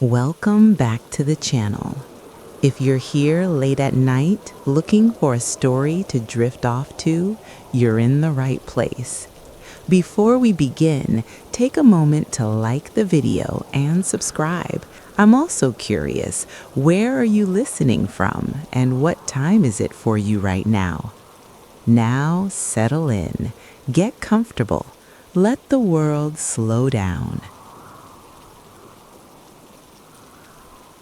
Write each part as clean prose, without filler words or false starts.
Welcome back to the channel. If you're here late at night looking for a story to drift off to, you're in the right place. Before we begin, take a moment to like the video and subscribe. I'm also curious, where are you listening from and what time is it for you right now? Now settle in, get comfortable, let the world slow down.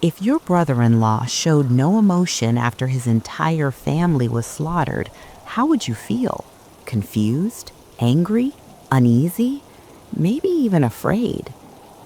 If your brother-in-law showed no emotion after his entire family was slaughtered, how would you feel? Confused? Angry? Uneasy? Maybe even afraid?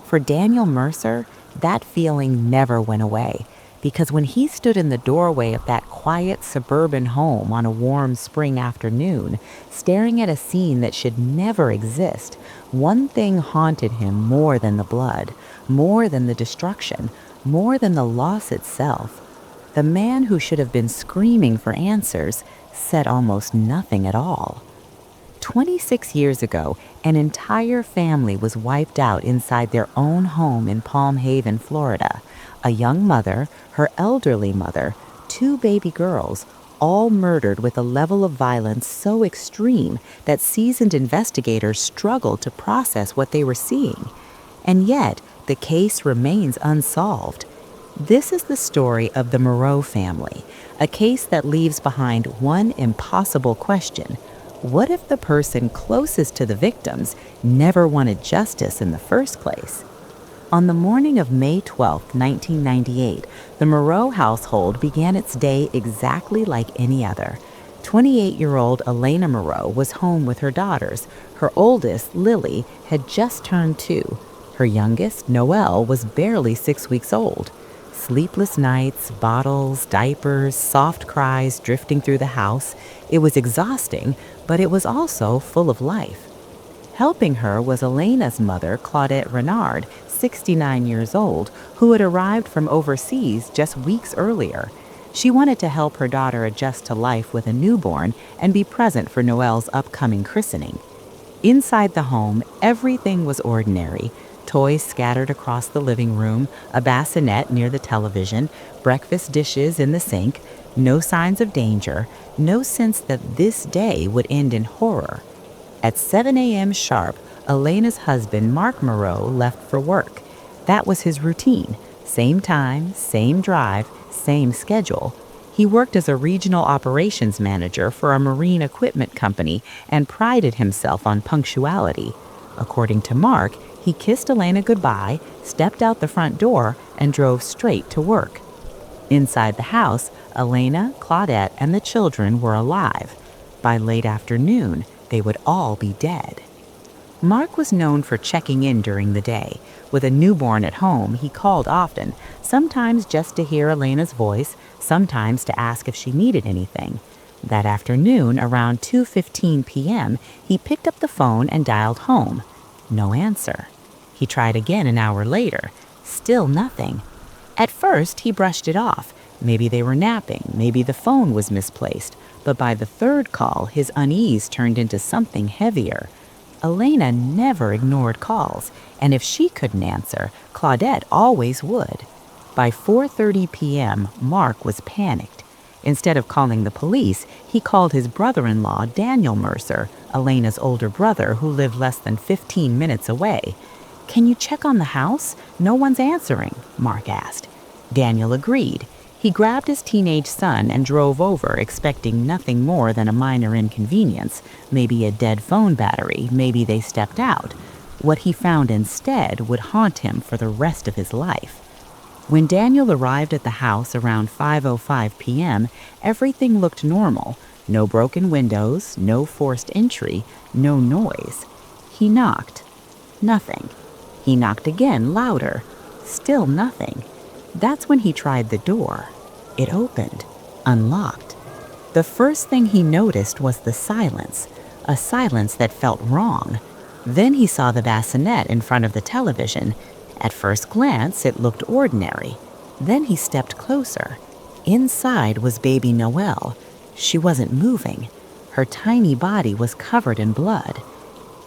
For Daniel Mercer, that feeling never went away, because when he stood in the doorway of that quiet suburban home on a warm spring afternoon, staring at a scene that should never exist, one thing haunted him more than the blood, more than the destruction, more than the loss itself. The man who should have been screaming for answers said almost nothing at all. 26 years ago, an entire family was wiped out inside their own home in Palm Haven, Florida. A young mother, her elderly mother, two baby girls, all murdered with a level of violence so extreme that seasoned investigators struggled to process what they were seeing. And yet, the case remains unsolved. This is the story of the Moreau family, a case that leaves behind one impossible question. What if the person closest to the victims never wanted justice in the first place? On the morning of May 12, 1998, the Moreau household began its day exactly like any other. 28-year-old Elena Moreau was home with her daughters. Her oldest, Lily, had just turned 2. Her youngest, Noelle, was barely 6 weeks old. Sleepless nights, bottles, diapers, soft cries drifting through the house. It was exhausting, but it was also full of life. Helping her was Elena's mother, Claudette Renard, 69 years old, who had arrived from overseas just weeks earlier. She wanted to help her daughter adjust to life with a newborn and be present for Noelle's upcoming christening. Inside the home, everything was ordinary. Toys scattered across the living room, a bassinet near the television, breakfast dishes in the sink, no signs of danger, no sense that this day would end in horror. At 7 a.m. sharp, Elena's husband, Mark Moreau, left for work. That was his routine. Same time, same drive, same schedule. He worked as a regional operations manager for a marine equipment company and prided himself on punctuality. According to Mark, he kissed Elena goodbye, stepped out the front door, and drove straight to work. Inside the house, Elena, Claudette, and the children were alive. By late afternoon, they would all be dead. Mark was known for checking in during the day. With a newborn at home, he called often, sometimes just to hear Elena's voice, sometimes to ask if she needed anything. That afternoon, around 2:15 p.m., he picked up the phone and dialed home. No answer. He tried again an hour later. Still nothing. At first, he brushed it off. Maybe they were napping, maybe the phone was misplaced. But by the third call, his unease turned into something heavier. Elena never ignored calls, and if she couldn't answer, Claudette always would. By 4:30 p.m., Mark was panicked. Instead of calling the police, he called his brother-in-law, Daniel Mercer, Elena's older brother who lived less than 15 minutes away. "Can you check on the house? No one's answering," Mark asked. Daniel agreed. He grabbed his teenage son and drove over, expecting nothing more than a minor inconvenience, maybe a dead phone battery, maybe they stepped out. What he found instead would haunt him for the rest of his life. When Daniel arrived at the house around 5:05 p.m., everything looked normal. No broken windows, no forced entry, no noise. He knocked. Nothing. He knocked again, louder. Still nothing. That's when he tried the door. It opened, unlocked. The first thing he noticed was the silence, a silence that felt wrong. Then he saw the bassinet in front of the television. At first glance, it looked ordinary. Then he stepped closer. Inside was baby Noelle. She wasn't moving. Her tiny body was covered in blood.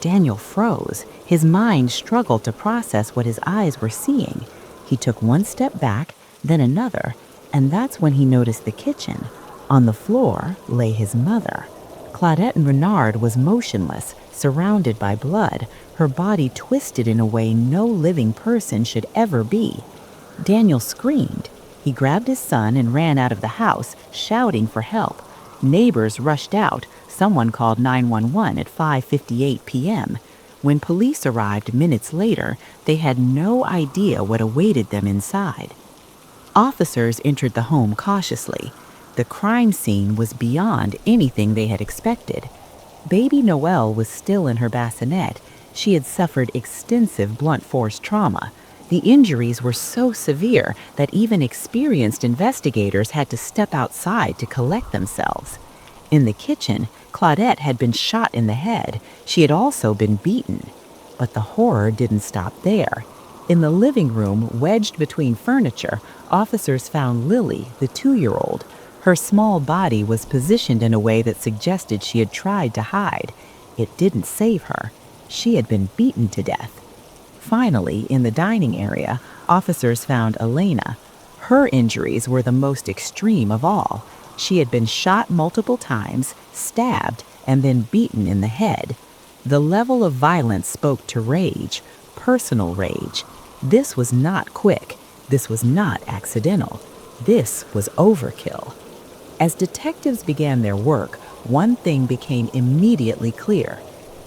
Daniel froze. His mind struggled to process what his eyes were seeing. He took one step back, then another, and that's when he noticed the kitchen. On the floor lay his mother. Claudette Renard was motionless, surrounded by blood, her body twisted in a way no living person should ever be. Daniel screamed. He grabbed his son and ran out of the house, shouting for help. Neighbors rushed out. Someone called 911 at 5:58 p.m. When police arrived minutes later, they had no idea what awaited them inside. Officers entered the home cautiously. The crime scene was beyond anything they had expected. Baby Noelle was still in her bassinet. She had suffered extensive blunt force trauma. The injuries were so severe that even experienced investigators had to step outside to collect themselves. In the kitchen, Claudette had been shot in the head. She had also been beaten. But the horror didn't stop there. In the living room, wedged between furniture, officers found Lily, the 2-year-old. Her small body was positioned in a way that suggested she had tried to hide. It didn't save her. She had been beaten to death. Finally, in the dining area, officers found Elena. Her injuries were the most extreme of all. She had been shot multiple times, stabbed, and then beaten in the head. The level of violence spoke to rage, personal rage. This was not quick. This was not accidental. This was overkill. As detectives began their work, one thing became immediately clear.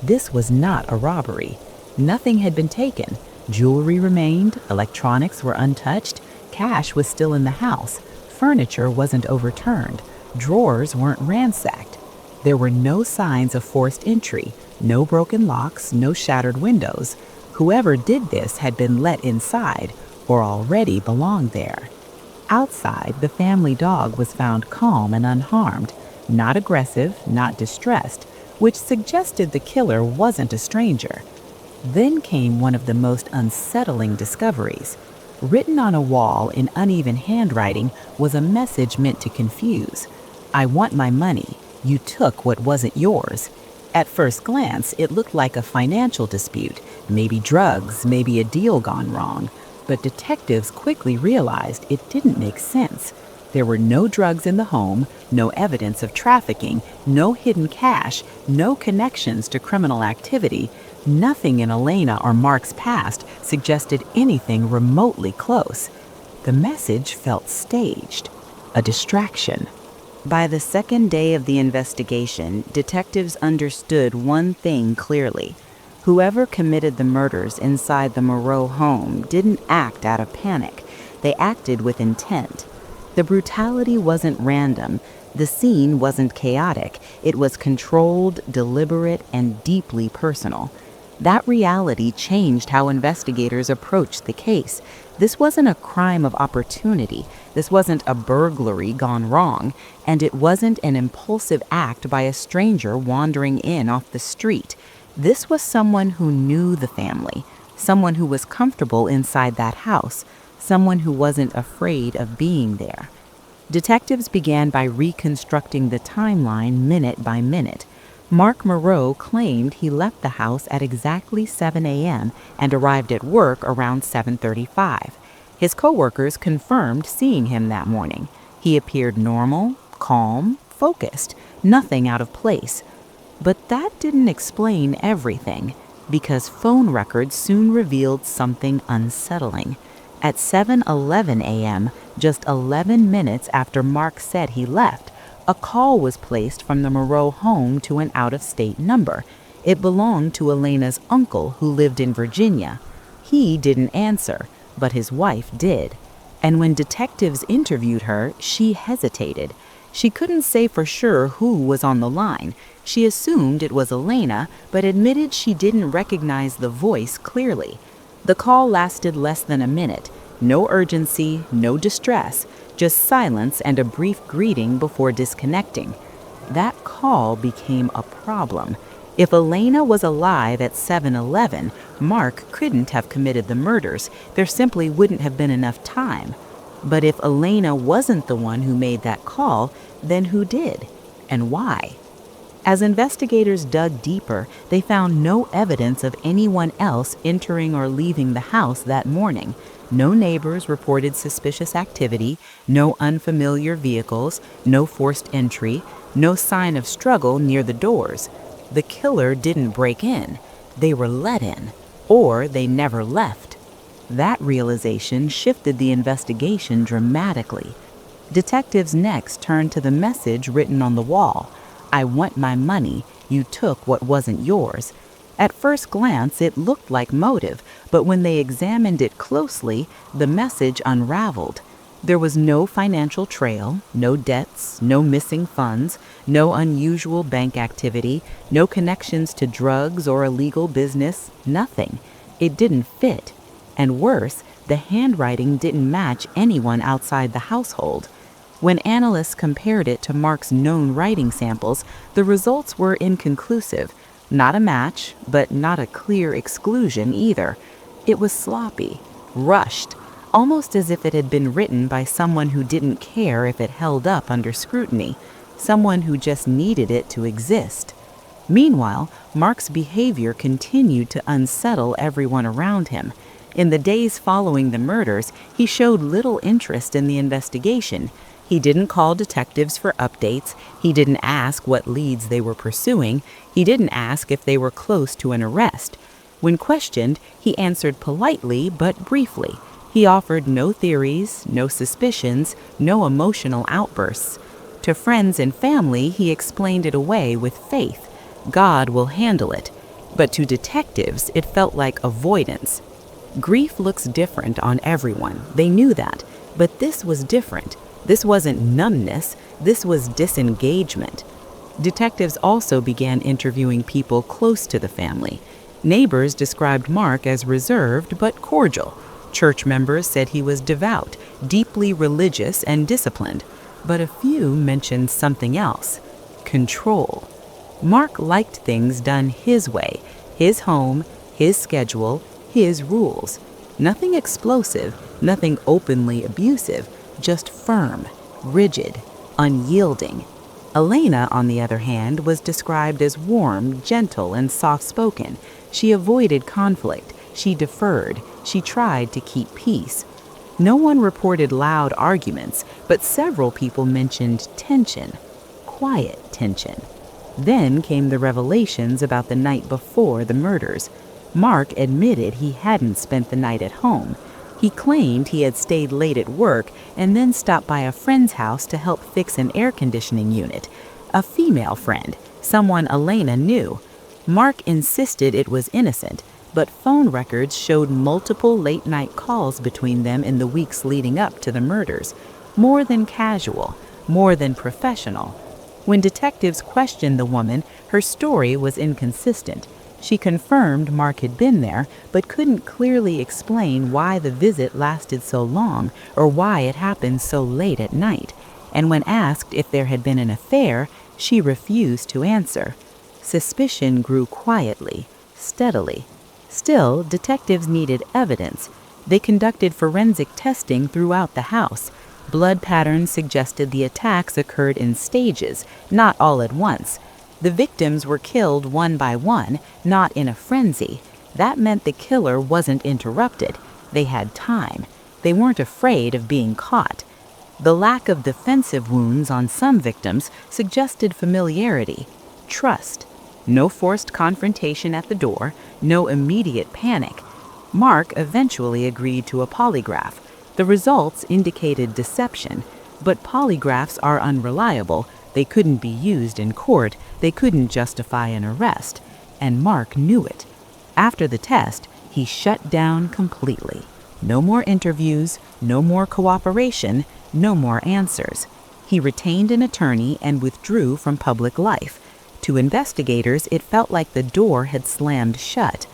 This was not a robbery. Nothing had been taken. Jewelry remained, electronics were untouched, cash was still in the house, furniture wasn't overturned, drawers weren't ransacked. There were no signs of forced entry, no broken locks, no shattered windows. Whoever did this had been let inside or already belonged there. Outside, the family dog was found calm and unharmed, not aggressive, not distressed, which suggested the killer wasn't a stranger. Then came one of the most unsettling discoveries. Written on a wall in uneven handwriting was a message meant to confuse. "I want my money. You took what wasn't yours." At first glance, it looked like a financial dispute, maybe drugs, maybe a deal gone wrong. But detectives quickly realized it didn't make sense. There were no drugs in the home, no evidence of trafficking, no hidden cash, no connections to criminal activity. Nothing in Elena or Mark's past suggested anything remotely close. The message felt staged, a distraction. By the second day of the investigation, detectives understood one thing clearly. Whoever committed the murders inside the Moreau home didn't act out of panic. They acted with intent. The brutality wasn't random. The scene wasn't chaotic. It was controlled, deliberate, and deeply personal. That reality changed how investigators approached the case. This wasn't a crime of opportunity. This wasn't a burglary gone wrong. And it wasn't an impulsive act by a stranger wandering in off the street. This was someone who knew the family, someone who was comfortable inside that house, someone who wasn't afraid of being there. Detectives began by reconstructing the timeline minute by minute. Mark Moreau claimed he left the house at exactly 7 a.m. and arrived at work around 7:35. His coworkers confirmed seeing him that morning. He appeared normal, calm, focused, nothing out of place. But that didn't explain everything, because phone records soon revealed something unsettling. At 7:11 a.m., just 11 minutes after Mark said he left, a call was placed from the Moreau home to an out-of-state number. It belonged to Elena's uncle who lived in Virginia. He didn't answer, but his wife did. And when detectives interviewed her, she hesitated. She couldn't say for sure who was on the line. She assumed it was Elena, but admitted she didn't recognize the voice clearly. The call lasted less than a minute. No urgency, no distress, just silence and a brief greeting before disconnecting. That call became a problem. If Elena was alive at 7:11, Mark couldn't have committed the murders. There simply wouldn't have been enough time. But if Elena wasn't the one who made that call, then who did? And why? As investigators dug deeper, they found no evidence of anyone else entering or leaving the house that morning. No neighbors reported suspicious activity, no unfamiliar vehicles, no forced entry, no sign of struggle near the doors. The killer didn't break in. They were let in, or they never left. That realization shifted the investigation dramatically. Detectives next turned to the message written on the wall. "I want my money. You took what wasn't yours." At first glance, it looked like motive, but when they examined it closely, the message unraveled. There was no financial trail, no debts, no missing funds, no unusual bank activity, no connections to drugs or illegal business, nothing. It didn't fit. And worse, the handwriting didn't match anyone outside the household. When analysts compared it to Mark's known writing samples, the results were inconclusive. Not a match, but not a clear exclusion either. It was sloppy, rushed, almost as if it had been written by someone who didn't care if it held up under scrutiny, someone who just needed it to exist. Meanwhile, Mark's behavior continued to unsettle everyone around him. In the days following the murders, he showed little interest in the investigation. He didn't call detectives for updates. He didn't ask what leads they were pursuing. He didn't ask if they were close to an arrest. When questioned, he answered politely but briefly. He offered no theories, no suspicions, no emotional outbursts. To friends and family, he explained it away with faith. God will handle it. But to detectives, it felt like avoidance. Grief looks different on everyone. They knew that. But this was different. This wasn't numbness. This was disengagement. Detectives also began interviewing people close to the family. Neighbors described Mark as reserved but cordial. Church members said he was devout, deeply religious, and disciplined. But a few mentioned something else: control. Mark liked things done his way, his home, his schedule, his rules. Nothing explosive, nothing openly abusive, just firm, rigid, unyielding. Elena, on the other hand, was described as warm, gentle, and soft-spoken. She avoided conflict. She deferred. She tried to keep peace. No one reported loud arguments, but several people mentioned tension, quiet tension. Then came the revelations about the night before the murders. Mark admitted he hadn't spent the night at home. He claimed he had stayed late at work and then stopped by a friend's house to help fix an air conditioning unit. A female friend, someone Elena knew. Mark insisted it was innocent, but phone records showed multiple late-night calls between them in the weeks leading up to the murders. More than casual, more than professional. When detectives questioned the woman, her story was inconsistent. She confirmed Mark had been there, but couldn't clearly explain why the visit lasted so long or why it happened so late at night. And when asked if there had been an affair, she refused to answer. Suspicion grew quietly, steadily. Still, detectives needed evidence. They conducted forensic testing throughout the house. Blood patterns suggested the attacks occurred in stages, not all at once. The victims were killed one by one, not in a frenzy. That meant the killer wasn't interrupted. They had time. They weren't afraid of being caught. The lack of defensive wounds on some victims suggested familiarity, trust. No forced confrontation at the door, no immediate panic. Mark eventually agreed to a polygraph. The results indicated deception, but polygraphs are unreliable. They couldn't be used in court. They couldn't justify an arrest. And Mark knew it. After the test, he shut down completely. No more interviews, no more cooperation, no more answers. He retained an attorney and withdrew from public life. To investigators, it felt like the door had slammed shut.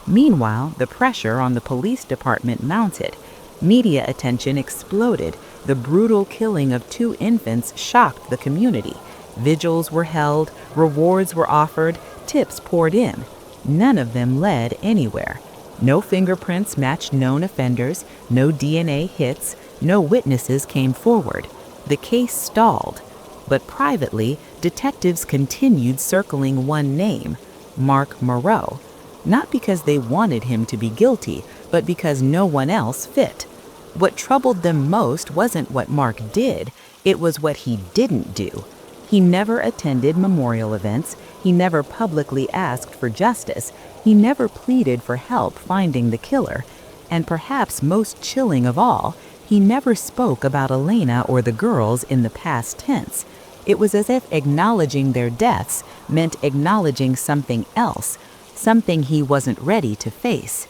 Meanwhile, the pressure on the police department mounted. Media attention exploded. The brutal killing of 2 infants shocked the community. Vigils were held, rewards were offered, tips poured in. None of them led anywhere. No fingerprints matched known offenders, no DNA hits, no witnesses came forward. The case stalled. But privately, detectives continued circling one name, Mark Moreau. Not because they wanted him to be guilty, but because no one else fit. What troubled them most wasn't what Mark did, it was what he didn't do. He never attended memorial events, he never publicly asked for justice, he never pleaded for help finding the killer, and perhaps most chilling of all, he never spoke about Elena or the girls in the past tense. It was as if acknowledging their deaths meant acknowledging something else, something he wasn't ready to face.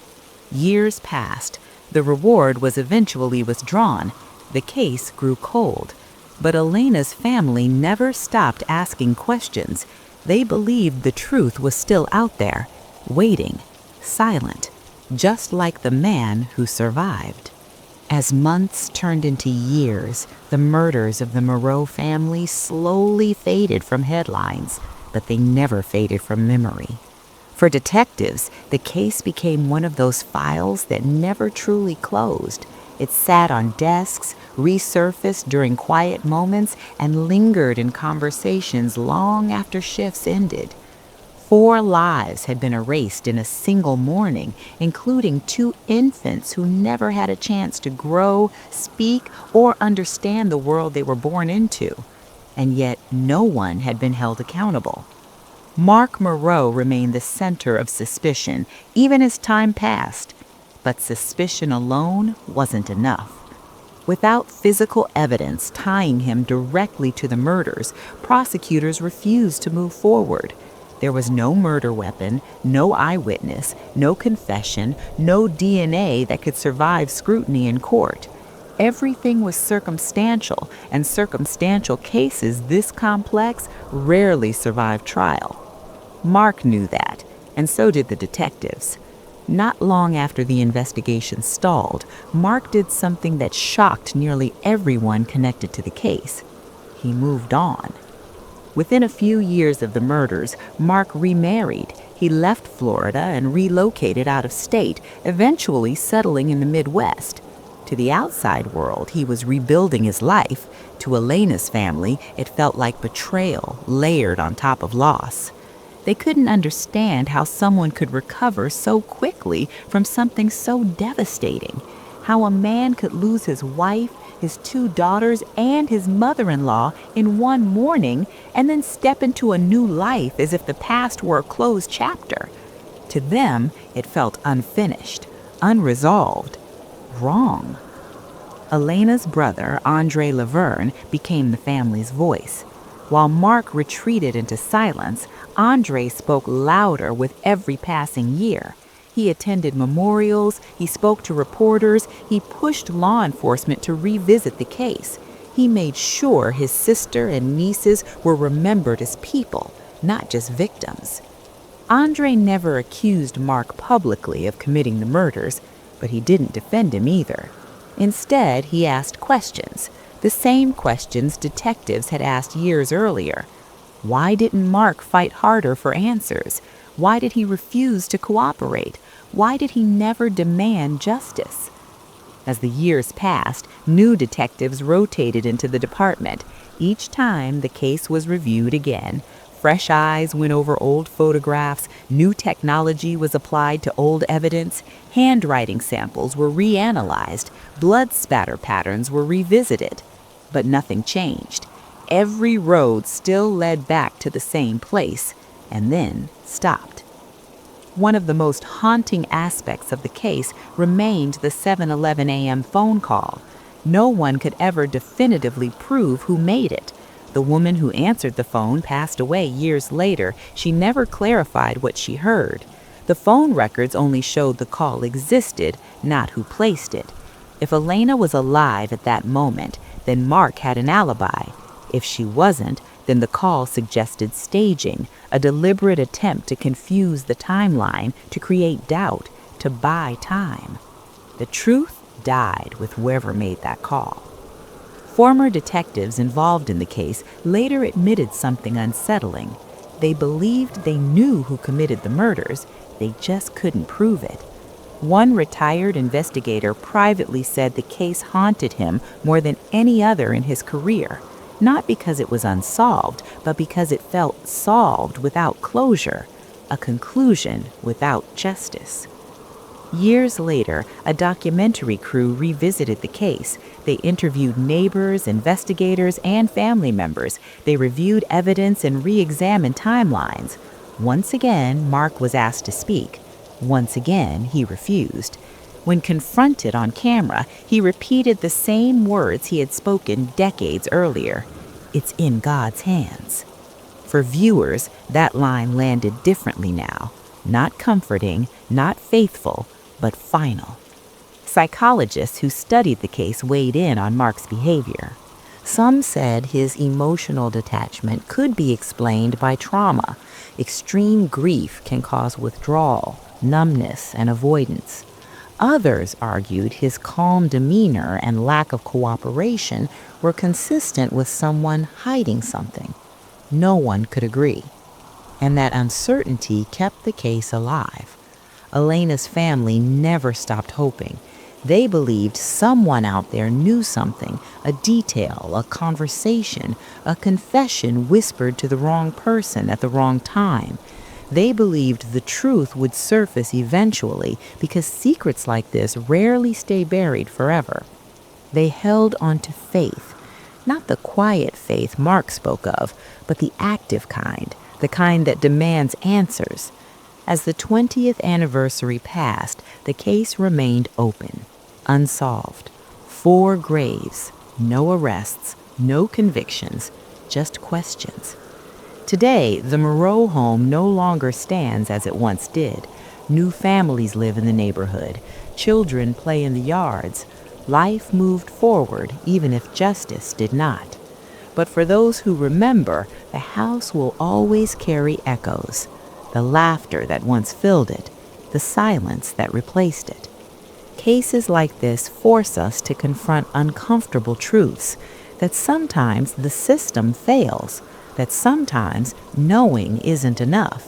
Years passed. The reward was eventually withdrawn. The case grew cold. But Elena's family never stopped asking questions. They believed the truth was still out there, waiting, silent, just like the man who survived. As months turned into years, the murders of the Moreau family slowly faded from headlines, but they never faded from memory. For detectives, the case became one of those files that never truly closed. It sat on desks, resurfaced during quiet moments, and lingered in conversations long after shifts ended. 4 lives had been erased in a single morning, including 2 infants who never had a chance to grow, speak, or understand the world they were born into. And yet no one had been held accountable. Mark Moreau remained the center of suspicion, even as time passed. But suspicion alone wasn't enough. Without physical evidence tying him directly to the murders, prosecutors refused to move forward. There was no murder weapon, no eyewitness, no confession, no DNA that could survive scrutiny in court. Everything was circumstantial, and circumstantial cases this complex rarely survive trial. Mark knew that, and so did the detectives. Not long after the investigation stalled, Mark did something that shocked nearly everyone connected to the case. He moved on. Within a few years of the murders, Mark remarried. He left Florida and relocated out of state, eventually settling in the Midwest. To the outside world, he was rebuilding his life. To Elena's family, it felt like betrayal layered on top of loss. They couldn't understand how someone could recover so quickly from something so devastating. How a man could lose his wife, his 2 daughters, and his mother-in-law in one morning and then step into a new life as if the past were a closed chapter. To them, it felt unfinished, unresolved, wrong. Elena's brother, Andre Laverne, became the family's voice. While Mark retreated into silence, Andre spoke louder with every passing year. He attended memorials, he spoke to reporters, he pushed law enforcement to revisit the case. He made sure his sister and nieces were remembered as people, not just victims. Andre never accused Mark publicly of committing the murders, but he didn't defend him either. Instead, he asked questions, the same questions detectives had asked years earlier. Why didn't Mark fight harder for answers? Why did he refuse to cooperate? Why did he never demand justice? As the years passed, new detectives rotated into the department. Each time, the case was reviewed again. Fresh eyes went over old photographs, new technology was applied to old evidence, handwriting samples were reanalyzed, blood spatter patterns were revisited. But nothing changed. Every road still led back to the same place, and then stopped. One of the most haunting aspects of the case remained the 7:11 a.m. phone call. No one could ever definitively prove who made it. The woman who answered the phone passed away years later. She never clarified what she heard. The phone records only showed the call existed, not who placed it. If Elena was alive at that moment, then Mark had an alibi. If she wasn't, then the call suggested staging, a deliberate attempt to confuse the timeline, to create doubt, to buy time. The truth died with whoever made that call. Former detectives involved in the case later admitted something unsettling. They believed they knew who committed the murders, they just couldn't prove it. One retired investigator privately said the case haunted him more than any other in his career, not because it was unsolved, but because it felt solved without closure, a conclusion without justice. Years later, a documentary crew revisited the case. They interviewed neighbors, investigators, and family members. They reviewed evidence and re-examined timelines. Once again, Mark was asked to speak. Once again, he refused. When confronted on camera, he repeated the same words he had spoken decades earlier. "It's in God's hands." For viewers, that line landed differently now. Not comforting, not faithful, but final. Psychologists who studied the case weighed in on Mark's behavior. Some said his emotional detachment could be explained by trauma. Extreme grief can cause withdrawal, numbness, and avoidance. Others argued his calm demeanor and lack of cooperation were consistent with someone hiding something. No one could agree. And that uncertainty kept the case alive. Elena's family never stopped hoping. They believed someone out there knew something, a detail, a conversation, a confession whispered to the wrong person at the wrong time. They believed the truth would surface eventually because secrets like this rarely stay buried forever. They held on to faith, not the quiet faith Mark spoke of, but the active kind, the kind that demands answers. As the 20th anniversary passed, the case remained open, unsolved. 4 graves, no arrests, no convictions, just questions. Today, the Moreau home no longer stands as it once did. New families live in the neighborhood. Children play in the yards. Life moved forward, even if justice did not. But for those who remember, the house will always carry echoes. The laughter that once filled it, the silence that replaced it. Cases like this force us to confront uncomfortable truths, that sometimes the system fails, that sometimes knowing isn't enough,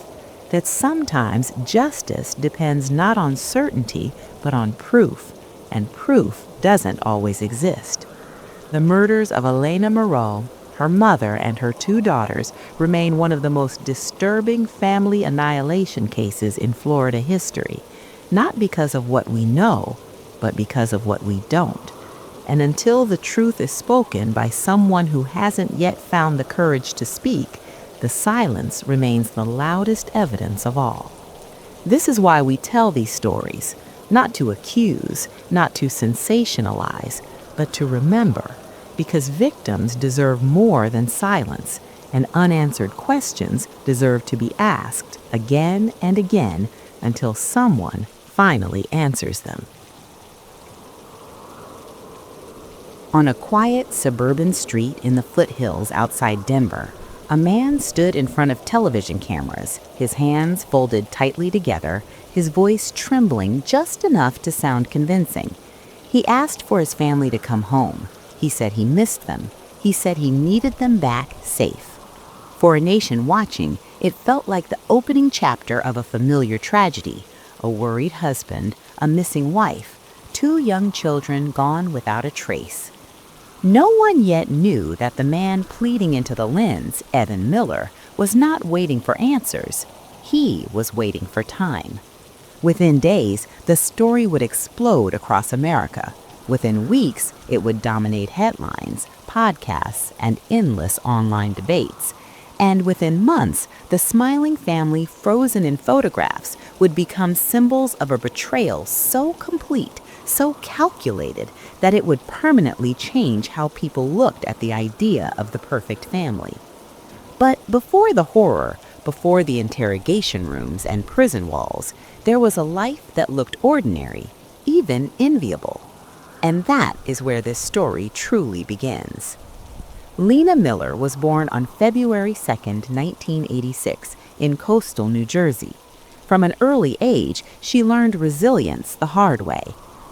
that sometimes justice depends not on certainty but on proof, and proof doesn't always exist. The murders of Elena Moreau, her mother, and her 2 daughters remain one of the most disturbing family annihilation cases in Florida history, not because of what we know, but because of what we don't. And until the truth is spoken by someone who hasn't yet found the courage to speak, the silence remains the loudest evidence of all. This is why we tell these stories, not to accuse, not to sensationalize, but to remember, because victims deserve more than silence, and unanswered questions deserve to be asked again and again until someone finally answers them. On a quiet suburban street in the foothills outside Denver, a man stood in front of television cameras, his hands folded tightly together, his voice trembling just enough to sound convincing. He asked for his family to come home. He said he missed them. He said he needed them back safe. For a nation watching, it felt like the opening chapter of a familiar tragedy: a worried husband, a missing wife, 2 young children gone without a trace. No one yet knew that the man pleading into the lens, Evan Miller, was not waiting for answers. He was waiting for time. Within days, the story would explode across America. Within weeks, it would dominate headlines, podcasts, and endless online debates. And within months, the smiling family frozen in photographs would become symbols of a betrayal so complete, so calculated, that it would permanently change how people looked at the idea of the perfect family. But before the horror, before the interrogation rooms and prison walls, there was a life that looked ordinary, even enviable. And that is where this story truly begins. Lena Miller was born on February 2nd, 1986, in coastal New Jersey. From an early age, she learned resilience the hard way.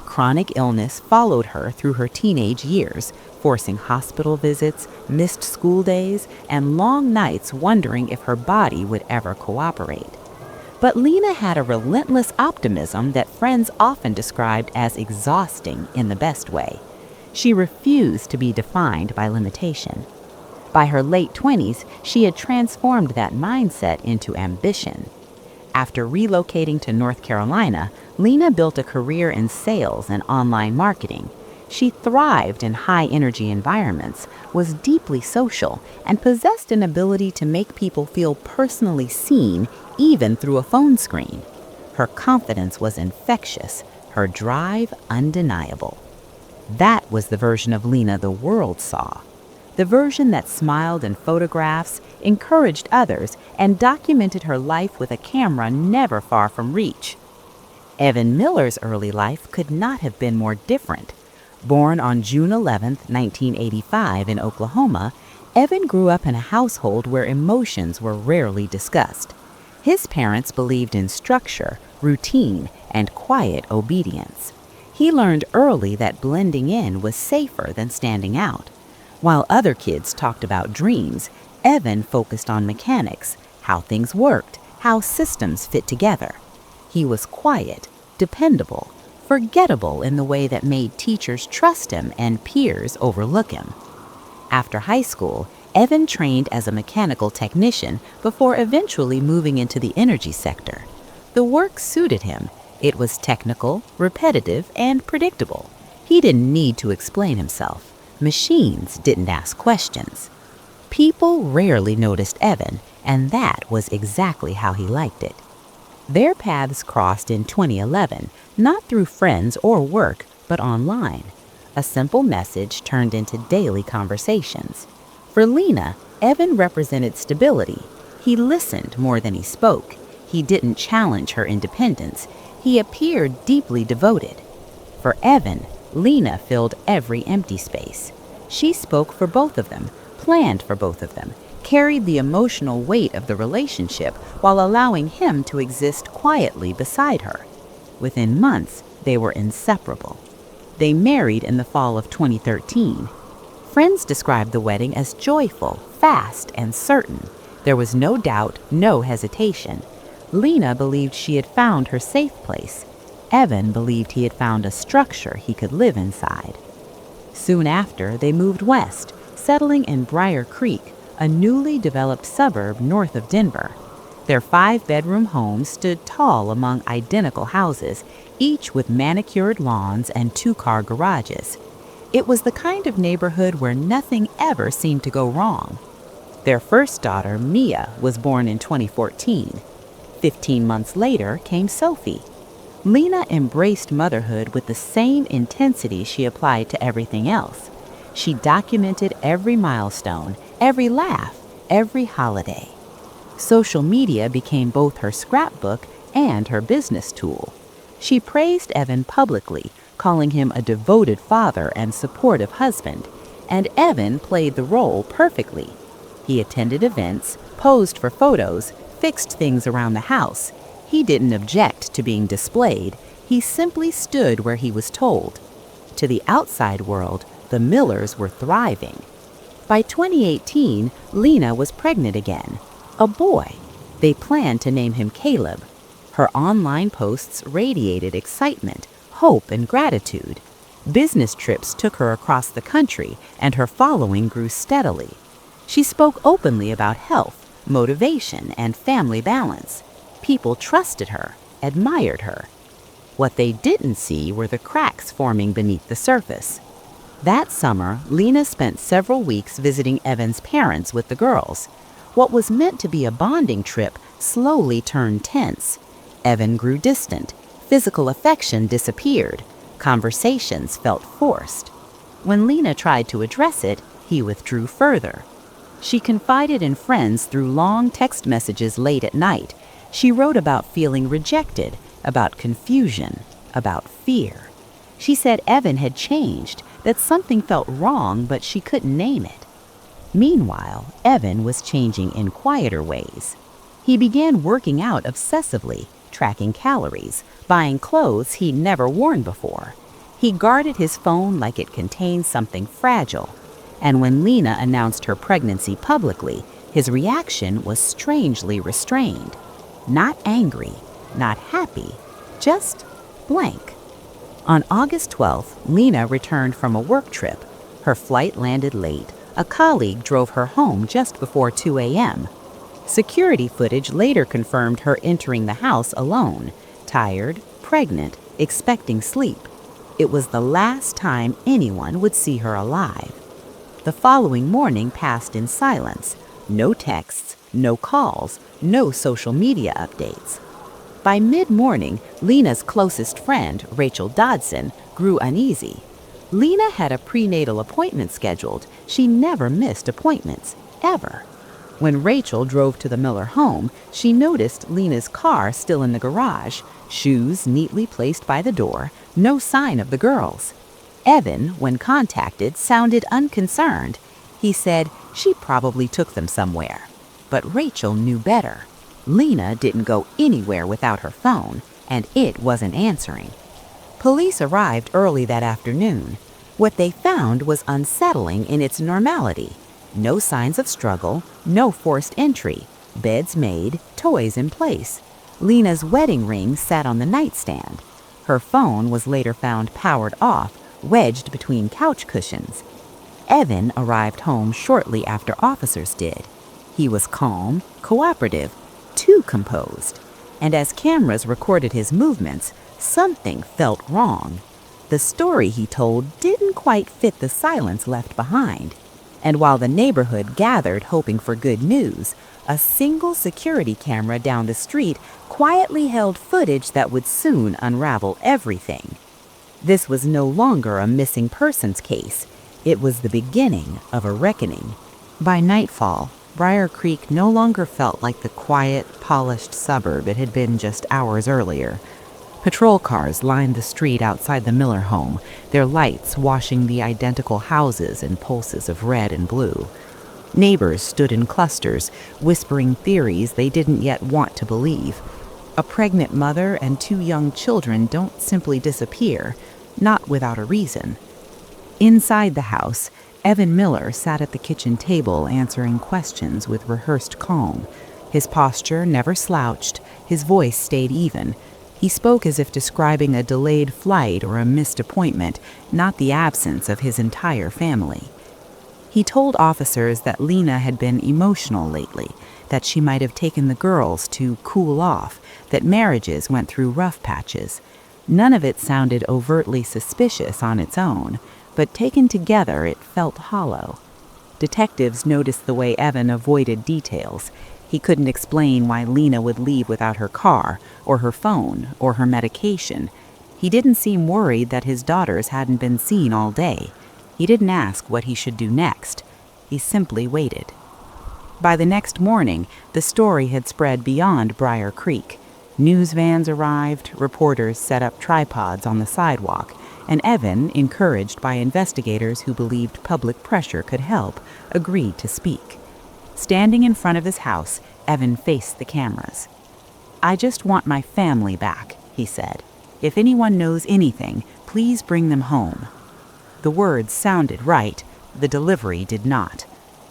Chronic illness followed her through her teenage years, forcing hospital visits, missed school days, and long nights wondering if her body would ever cooperate. But Lena had a relentless optimism that friends often described as exhausting in the best way. She refused to be defined by limitation. By her late 20s, she had transformed that mindset into ambition. After relocating to North Carolina, Lena built a career in sales and online marketing. She thrived in high-energy environments, was deeply social, and possessed an ability to make people feel personally seen even through a phone screen. Her confidence was infectious, her drive undeniable. That was the version of Lena the world saw. The version that smiled in photographs, encouraged others, and documented her life with a camera never far from reach. Evan Miller's early life could not have been more different. Born on June 11, 1985 in Oklahoma, Evan grew up in a household where emotions were rarely discussed. His parents believed in structure, routine, and quiet obedience. He learned early that blending in was safer than standing out. While other kids talked about dreams, Evan focused on mechanics, how things worked, how systems fit together. He was quiet, dependable, forgettable in the way that made teachers trust him and peers overlook him. After high school, Evan trained as a mechanical technician before eventually moving into the energy sector. The work suited him. It was technical, repetitive, and predictable. He didn't need to explain himself. Machines didn't ask questions. People rarely noticed Evan, and that was exactly how he liked it. Their paths crossed in 2011, not through friends or work, but online. A simple message turned into daily conversations. For Lena, Evan represented stability. He listened more than he spoke. He didn't challenge her independence. He appeared deeply devoted. For Evan, Lena filled every empty space. She spoke for both of them, planned for both of them, carried the emotional weight of the relationship while allowing him to exist quietly beside her. Within months, they were inseparable. They married in the fall of 2013. Friends described the wedding as joyful, fast, and certain. There was no doubt, no hesitation. Lena believed she had found her safe place. Evan believed he had found a structure he could live inside. Soon after, they moved west, settling in Briar Creek, a newly developed suburb north of Denver. Their 5-bedroom home stood tall among identical houses, each with manicured lawns and 2-car garages. It was the kind of neighborhood where nothing ever seemed to go wrong. Their first daughter, Mia, was born in 2014. 15 months later came Sophie. Lena embraced motherhood with the same intensity she applied to everything else. She documented every milestone, every laugh, every holiday. Social media became both her scrapbook and her business tool. She praised Evan publicly, calling him a devoted father and supportive husband, and Evan played the role perfectly. He attended events, posed for photos, fixed things around the house. He didn't object to being displayed. He simply stood where he was told. To the outside world, the Millers were thriving. By 2018, Lena was pregnant again. A boy. They planned to name him Caleb. Her online posts radiated excitement, hope, and gratitude. Business trips took her across the country, and her following grew steadily. She spoke openly about health, motivation, and family balance. People trusted her, admired her. What they didn't see were the cracks forming beneath the surface. That summer, Lena spent several weeks visiting Evan's parents with the girls. What was meant to be a bonding trip slowly turned tense. Evan grew distant. Physical affection disappeared. Conversations felt forced. When Lena tried to address it, he withdrew further. She confided in friends through long text messages late at night. She wrote about feeling rejected, about confusion, about fear. She said Evan had changed, that something felt wrong, but she couldn't name it. Meanwhile, Evan was changing in quieter ways. He began working out obsessively, tracking calories, buying clothes he'd never worn before. He guarded his phone like it contained something fragile. And when Lena announced her pregnancy publicly, his reaction was strangely restrained. Not angry, not happy, just blank. On August 12th, Lena returned from a work trip. Her flight landed late. A colleague drove her home just before 2 a.m. Security footage later confirmed her entering the house alone, tired, pregnant, expecting sleep. It was the last time anyone would see her alive. The following morning passed in silence. No texts, no calls, no social media updates. By mid-morning, Lena's closest friend, Rachel Dodson, grew uneasy. Lena had a prenatal appointment scheduled. She never missed appointments, ever. When Rachel drove to the Miller home, she noticed Lena's car still in the garage, shoes neatly placed by the door, no sign of the girls. Evan, when contacted, sounded unconcerned. He said she probably took them somewhere. But Rachel knew better. Lena didn't go anywhere without her phone, and it wasn't answering. Police arrived early that afternoon. What they found was unsettling in its normality. No signs of struggle, no forced entry, beds made, toys in place. Lena's wedding ring sat on the nightstand. Her phone was later found powered off, wedged between couch cushions. Evan arrived home shortly after officers did. He was calm, cooperative, too composed. And as cameras recorded his movements, something felt wrong. The story he told didn't quite fit the silence left behind. And while the neighborhood gathered hoping for good news, a single security camera down the street quietly held footage that would soon unravel everything. This was no longer a missing persons case. It was the beginning of a reckoning. By nightfall, Briar Creek no longer felt like the quiet, polished suburb it had been just hours earlier. Patrol cars lined the street outside the Miller home, their lights washing the identical houses in pulses of red and blue. Neighbors stood in clusters, whispering theories they didn't yet want to believe. A pregnant mother and 2 young children don't simply disappear, not without a reason. Inside the house, Evan Miller sat at the kitchen table answering questions with rehearsed calm. His posture never slouched, his voice stayed even. He spoke as if describing a delayed flight or a missed appointment, not the absence of his entire family. He told officers that Lena had been emotional lately, that she might have taken the girls to cool off, that marriages went through rough patches. None of it sounded overtly suspicious on its own, but taken together it felt hollow. Detectives noticed the way Evan avoided details. He couldn't explain why Lena would leave without her car, or her phone, or her medication. He didn't seem worried that his daughters hadn't been seen all day. He didn't ask what he should do next. He simply waited. By the next morning, the story had spread beyond Briar Creek. News vans arrived, reporters set up tripods on the sidewalk, and Evan, encouraged by investigators who believed public pressure could help, agreed to speak. Standing in front of his house, Evan faced the cameras. "I just want my family back," he said. "If anyone knows anything, please bring them home." The words sounded right, the delivery did not.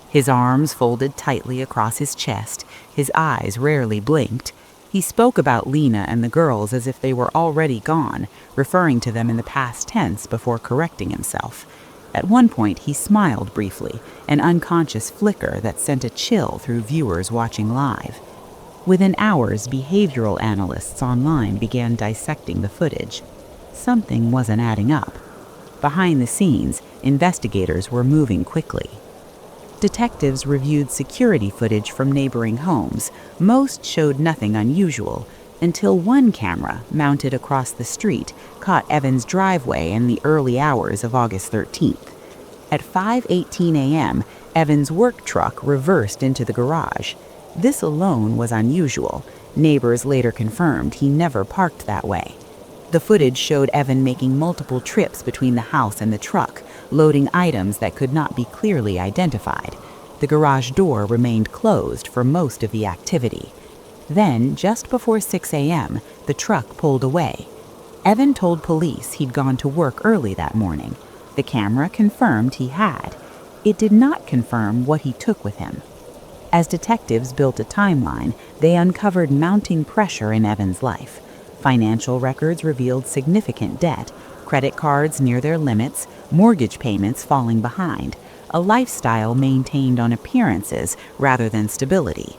His arms folded tightly across his chest, his eyes rarely blinked. He spoke about Lena and the girls as if they were already gone, referring to them in the past tense before correcting himself. At one point, he smiled briefly, an unconscious flicker that sent a chill through viewers watching live. Within hours, behavioral analysts online began dissecting the footage. Something wasn't adding up. Behind the scenes, investigators were moving quickly. Detectives reviewed security footage from neighboring homes. Most showed nothing unusual, until one camera, mounted across the street, caught Evan's driveway in the early hours of August 13th. At 5:18 a.m., Evan's work truck reversed into the garage. This alone was unusual. Neighbors later confirmed he never parked that way. The footage showed Evan making multiple trips between the house and the truck, loading items that could not be clearly identified. The garage door remained closed for most of the activity. Then, just before 6 a.m., the truck pulled away. Evan told police he'd gone to work early that morning. The camera confirmed he had. It did not confirm what he took with him. As detectives built a timeline, they uncovered mounting pressure in Evan's life. Financial records revealed significant debt, credit cards near their limits, mortgage payments falling behind, a lifestyle maintained on appearances rather than stability.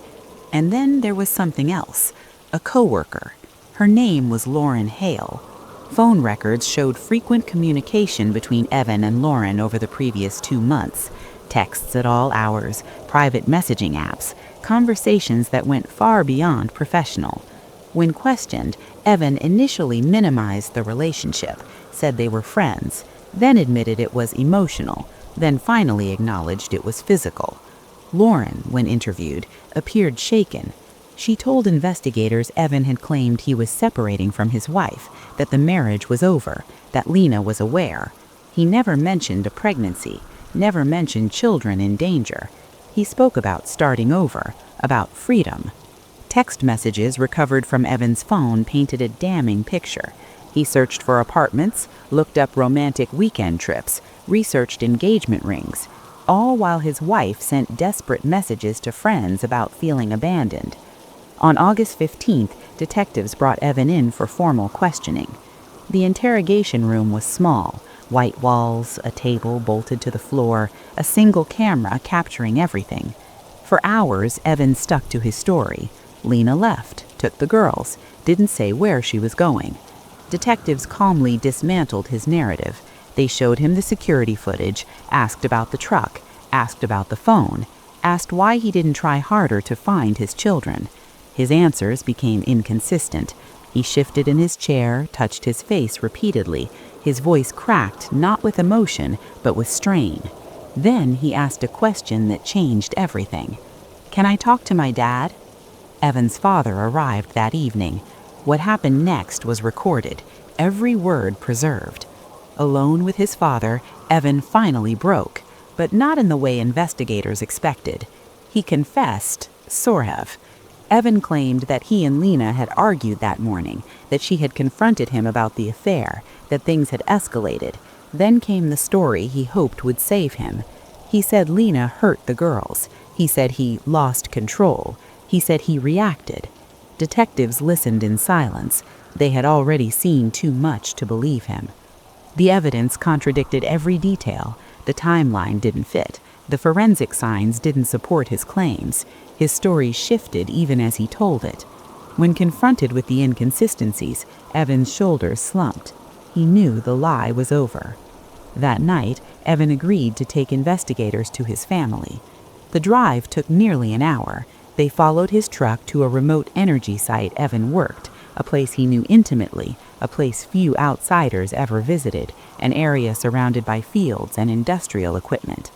And then there was something else, a coworker. Her name was Lauren Hale. Phone records showed frequent communication between Evan and Lauren over the previous 2 months. Texts at all hours, private messaging apps, conversations that went far beyond professional. When questioned, Evan initially minimized the relationship, said they were friends, then admitted it was emotional, then finally acknowledged it was physical. Lauren, when interviewed, appeared shaken. She told investigators Evan had claimed he was separating from his wife, that the marriage was over, that Lena was aware. He never mentioned a pregnancy, never mentioned children in danger. He spoke about starting over, about freedom. Text messages recovered from Evan's phone painted a damning picture. He searched for apartments, looked up romantic weekend trips, researched engagement rings, all while his wife sent desperate messages to friends about feeling abandoned. On August 15th, detectives brought Evan in for formal questioning. The interrogation room was small, white walls, a table bolted to the floor, a single camera capturing everything. For hours, Evan stuck to his story. Lena left, took the girls, didn't say where she was going. Detectives calmly dismantled his narrative. They showed him the security footage, asked about the truck, asked about the phone, asked why he didn't try harder to find his children. His answers became inconsistent. He shifted in his chair, touched his face repeatedly. His voice cracked, not with emotion, but with strain. Then he asked a question that changed everything. "Can I talk to my dad?" Evan's father arrived that evening. What happened next was recorded, every word preserved. Alone with his father, Evan finally broke, but not in the way investigators expected. He confessed, sort of. Evan claimed that he and Lena had argued that morning, that she had confronted him about the affair, that things had escalated. Then came the story he hoped would save him. He said Lena hurt the girls. He said he lost control. He said he reacted. Detectives listened in silence. They had already seen too much to believe him. The evidence contradicted every detail. The timeline didn't fit. The forensic signs didn't support his claims. His story shifted even as he told it. When confronted with the inconsistencies, Evan's shoulders slumped. He knew the lie was over. That night, Evan agreed to take investigators to his family. The drive took nearly an hour. They followed his truck to a remote energy site Evan worked, a place he knew intimately, a place few outsiders ever visited, an area surrounded by fields and industrial equipment.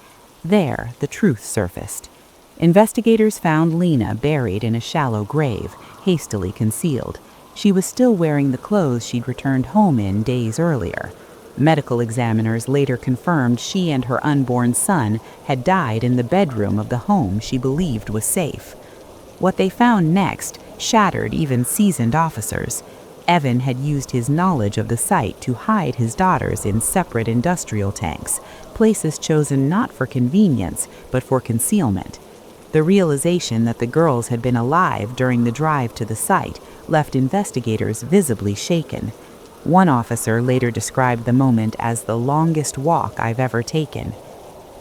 There, the truth surfaced. Investigators found Lena buried in a shallow grave, hastily concealed. She was still wearing the clothes she'd returned home in days earlier. Medical examiners later confirmed she and her unborn son had died in the bedroom of the home she believed was safe. What they found next shattered even seasoned officers. Evan had used his knowledge of the site to hide his daughters in separate industrial tanks, places chosen not for convenience, but for concealment. The realization that the girls had been alive during the drive to the site left investigators visibly shaken. One officer later described the moment as the longest walk I've ever taken.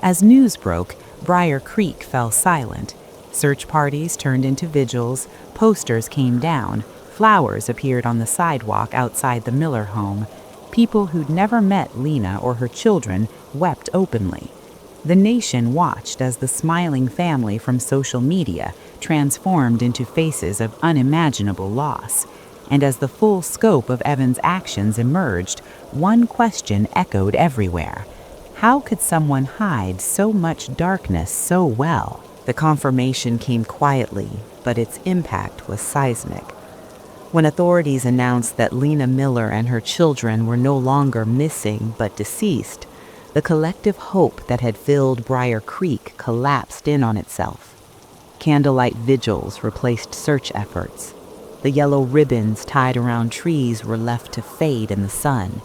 As news broke, Briar Creek fell silent. Search parties turned into vigils, posters came down, flowers appeared on the sidewalk outside the Miller home. People who'd never met Lena or her children wept openly. The nation watched as the smiling family from social media transformed into faces of unimaginable loss. And as the full scope of Evan's actions emerged, one question echoed everywhere. How could someone hide so much darkness so well? The confirmation came quietly, but its impact was seismic. When authorities announced that Lena Miller and her children were no longer missing but deceased, the collective hope that had filled Briar Creek collapsed in on itself. Candlelight vigils replaced search efforts. The yellow ribbons tied around trees were left to fade in the sun.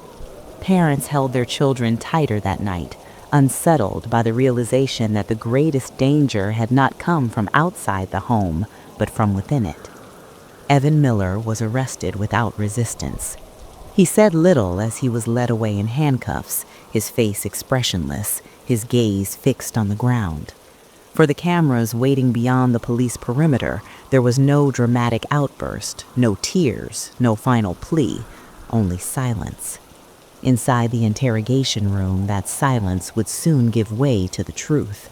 Parents held their children tighter that night, unsettled by the realization that the greatest danger had not come from outside the home, but from within it. Evan Miller was arrested without resistance. He said little as he was led away in handcuffs, his face expressionless, his gaze fixed on the ground. For the cameras waiting beyond the police perimeter, there was no dramatic outburst, no tears, no final plea, only silence. Inside the interrogation room, that silence would soon give way to the truth.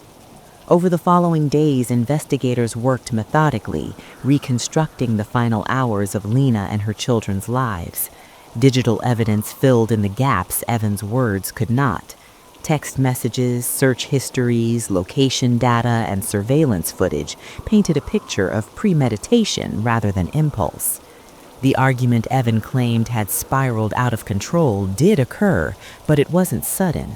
Over the following days, investigators worked methodically, reconstructing the final hours of Lena and her children's lives. Digital evidence filled in the gaps Evan's words could not. Text messages, search histories, location data, and surveillance footage painted a picture of premeditation rather than impulse. The argument Evan claimed had spiraled out of control did occur, but it wasn't sudden.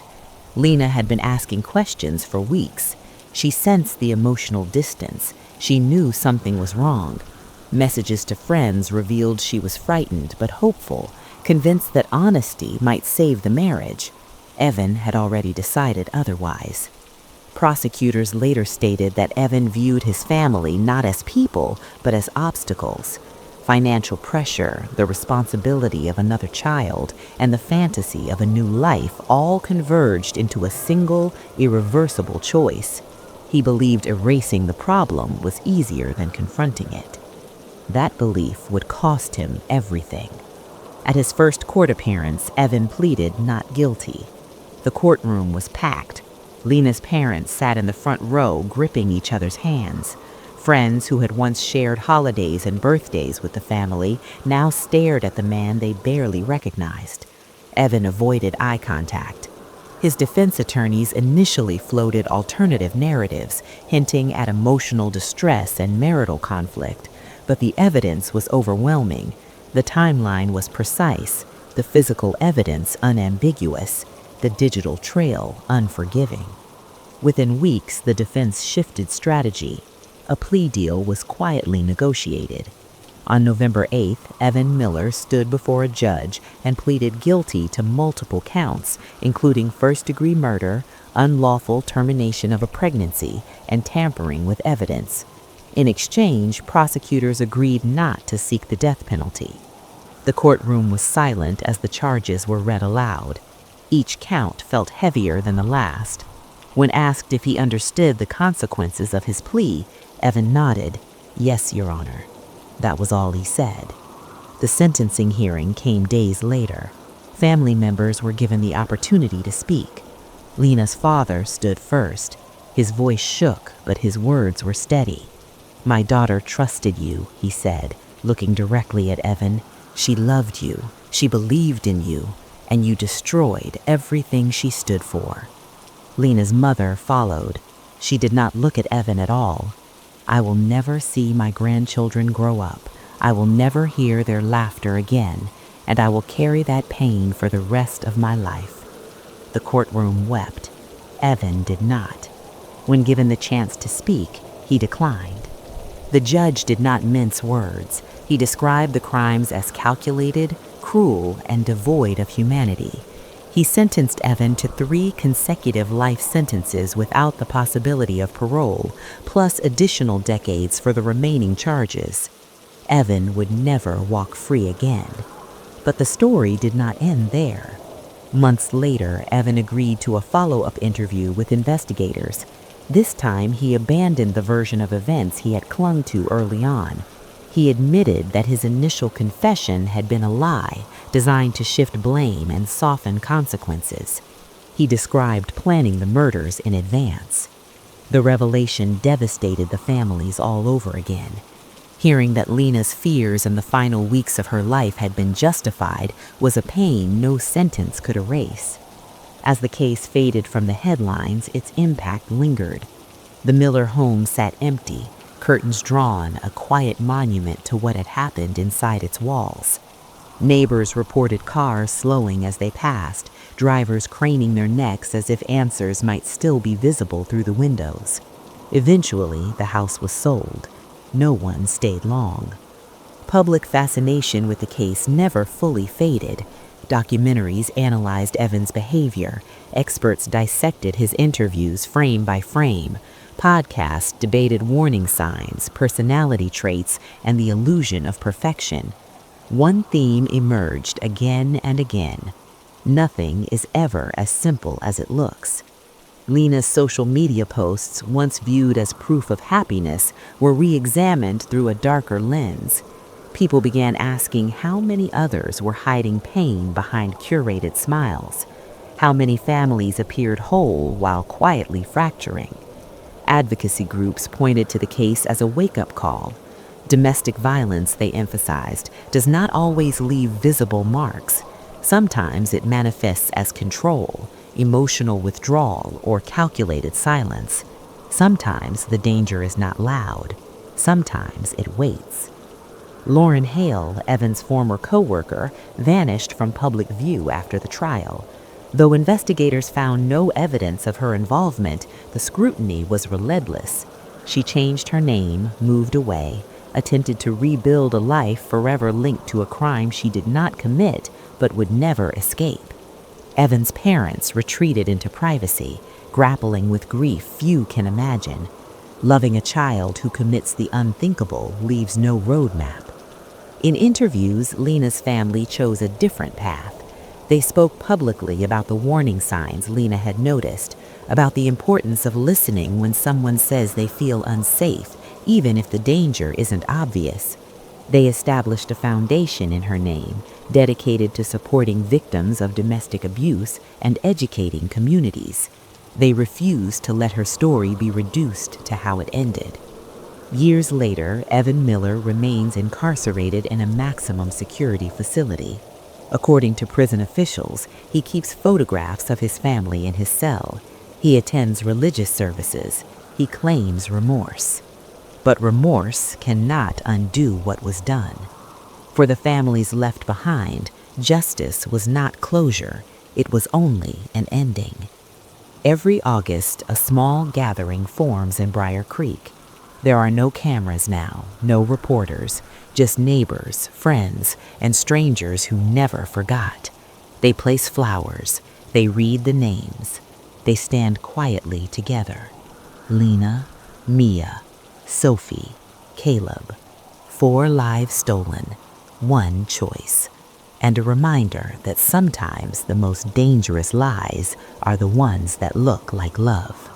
Lena had been asking questions for weeks. She sensed the emotional distance. She knew something was wrong. Messages to friends revealed she was frightened but hopeful, convinced that honesty might save the marriage. Evan had already decided otherwise. Prosecutors later stated that Evan viewed his family not as people, but as obstacles. Financial pressure, the responsibility of another child, and the fantasy of a new life all converged into a single, irreversible choice. He believed erasing the problem was easier than confronting it. That belief would cost him everything. At his first court appearance, Evan pleaded not guilty. The courtroom was packed. Lena's parents sat in the front row, gripping each other's hands. Friends who had once shared holidays and birthdays with the family now stared at the man they barely recognized. Evan avoided eye contact. His defense attorneys initially floated alternative narratives, hinting at emotional distress and marital conflict, but the evidence was overwhelming. The timeline was precise, the physical evidence unambiguous, the digital trail unforgiving. Within weeks, the defense shifted strategy. A plea deal was quietly negotiated. On November 8th, Evan Miller stood before a judge and pleaded guilty to multiple counts, including first-degree murder, unlawful termination of a pregnancy, and tampering with evidence. In exchange, prosecutors agreed not to seek the death penalty. The courtroom was silent as the charges were read aloud. Each count felt heavier than the last. When asked if he understood the consequences of his plea, Evan nodded, "Yes, Your Honor." That was all he said. The sentencing hearing came days later. Family members were given the opportunity to speak. Lena's father stood first. His voice shook, but his words were steady. "My daughter trusted you," he said, looking directly at Evan. "She loved you, she believed in you, and you destroyed everything she stood for." Lena's mother followed. She did not look at Evan at all. "I will never see my grandchildren grow up. I will never hear their laughter again, and I will carry that pain for the rest of my life." The courtroom wept. Evan did not. When given the chance to speak, he declined. The judge did not mince words. He described the crimes as calculated, cruel, and devoid of humanity. He sentenced Evan to 3 consecutive life sentences without the possibility of parole, plus additional decades for the remaining charges. Evan would never walk free again. But the story did not end there. Months later, Evan agreed to a follow-up interview with investigators. This time, he abandoned the version of events he had clung to early on. He admitted that his initial confession had been a lie, designed to shift blame and soften consequences. He described planning the murders in advance. The revelation devastated the families all over again. Hearing that Lena's fears in the final weeks of her life had been justified was a pain no sentence could erase. As the case faded from the headlines, its impact lingered. The Miller home sat empty, curtains drawn, a quiet monument to what had happened inside its walls. Neighbors reported cars slowing as they passed, drivers craning their necks as if answers might still be visible through the windows. Eventually, the house was sold. No one stayed long. Public fascination with the case never fully faded. Documentaries analyzed Evan's behavior. Experts dissected his interviews frame by frame. Podcasts debated warning signs, personality traits, and the illusion of perfection. One theme emerged again and again. Nothing is ever as simple as it looks. Lena's social media posts, once viewed as proof of happiness, were re-examined through a darker lens. People began asking how many others were hiding pain behind curated smiles. How many families appeared whole while quietly fracturing. Advocacy groups pointed to the case as a wake-up call. Domestic violence, they emphasized, does not always leave visible marks. Sometimes it manifests as control, emotional withdrawal, or calculated silence. Sometimes the danger is not loud. Sometimes it waits. Lauren Hale, Evan's former co-worker, vanished from public view after the trial. Though investigators found no evidence of her involvement, the scrutiny was relentless. She changed her name, moved away, attempted to rebuild a life forever linked to a crime she did not commit but would never escape. Evan's parents retreated into privacy, grappling with grief few can imagine. Loving a child who commits the unthinkable leaves no roadmap. In interviews, Lena's family chose a different path. They spoke publicly about the warning signs Lena had noticed, about the importance of listening when someone says they feel unsafe, even if the danger isn't obvious. They established a foundation in her name, dedicated to supporting victims of domestic abuse and educating communities. They refused to let her story be reduced to how it ended. Years later, Evan Miller remains incarcerated in a maximum security facility. According to prison officials, he keeps photographs of his family in his cell. He attends religious services. He claims remorse. But remorse cannot undo what was done. For the families left behind, justice was not closure. It was only an ending. Every August, a small gathering forms in Briar Creek. There are no cameras now, no reporters, just neighbors, friends, and strangers who never forgot. They place flowers. They read the names. They stand quietly together. Lena, Mia, Sophie, Caleb. 4 lives stolen, 1 choice. And a reminder that sometimes the most dangerous lies are the ones that look like love.